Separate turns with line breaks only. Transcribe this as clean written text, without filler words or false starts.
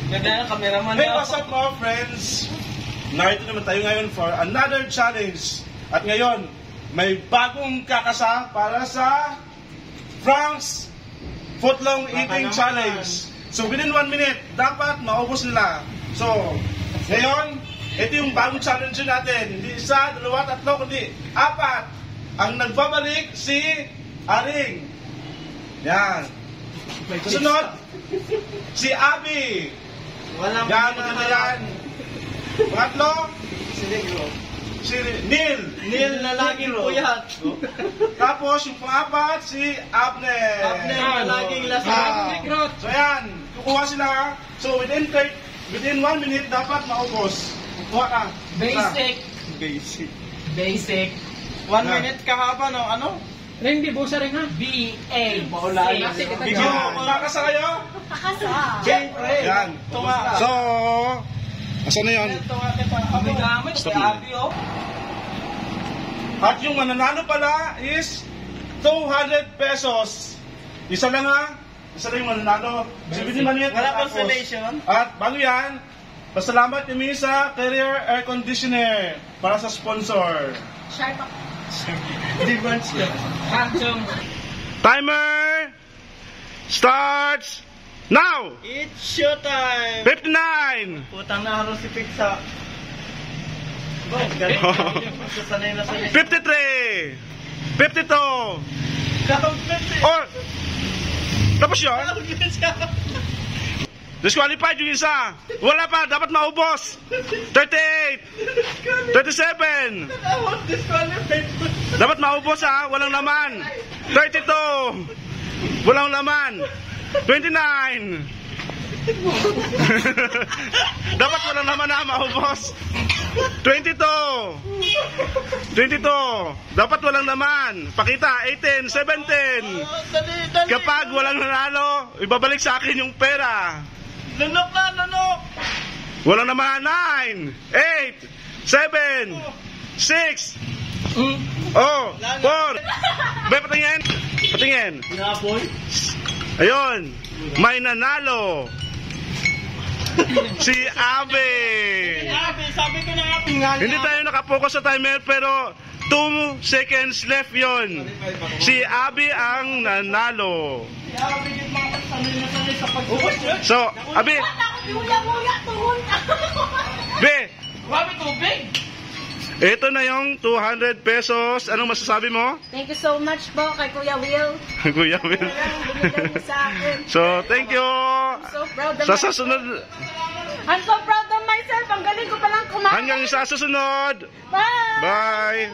Ganda na cameraman.
Hey, what's up mga friends? Narito naman tayo ngayon for another challenge. At ngayon, may bagong kakasa para sa Frank's Footlong Eating Challenge. So within 1 minute, dapat maubos nila. So, ngayon, ito yung bagong challenge natin. Hindi isa, dalawa, tatlo, kundi 4. Ang nagbabalik si Aring. Yan. Susunod, si Abby.
Walang
Yan, maganda yan. Pangatlo, si Neil.
Neil na laging puyat.
Tapos yung pang-4, si Abner.
Abner na laging lasang.
So yan, kukuha sila. So within 1 minute, dapat maubos. Kuha ka.
Basic. 1 minute kahaba no? Ano?
Ring di busa ring ha?
B-A.
Bigyan mo, makasa kayo?
Siyempre.
Yan.
Tunga.
So, asan na yun?
Kami gamit si Abby, oh.
At yung mananalo pala is 200 pesos. Isa lang ha. Isa lang yung mananalo. Sabihin naman yun.
Wala consolation.
At bago yan, pasalamat kami sa Carrier Air Conditioner para sa sponsor. Timer starts now!
It's showtime!
59!
Putang na harus si Pizza. Galing. Sanay na sanay.
53! 52! Oh! Tapos yun? Disqualified yung isa! Wala pa! Dapat maubos! 38! 37! Dapat maubos ha! Walang laman! 32! Walang laman! 29! Dapat walang laman na maubos! 22! 22! Dapat walang laman! Pakita! 18! 17! Kapag walang nanalo, ibabalik sa akin yung pera!
Lunok na! Lunok!
Walang naman. 9, 8, 7, 6, 4. Be, patingin. Patingin.
Pinaboy?
Ayun. May nanalo. Si Abe.
Abby, sabi ko na nga pingal.
Hindi tayo nakapokus sa timer pero 2 seconds left yon. Si Abe ang nanalo.
Si Abby yung mga sanay na sanay sa pag-ubos.
So, Abe. Be.
Grabe tubig!
Ito na yung 200 pesos. Anong masasabi mo?
Thank you so much po kay Kuya Will.
Kuya Will.
Binigay niyo sa akin.
So, thank you.
I'm so proud of
Sa
myself.
susunod,
I'm so proud of myself. Ang galing ko palang kumain.
hanggang sa susunod.
Bye!
Bye.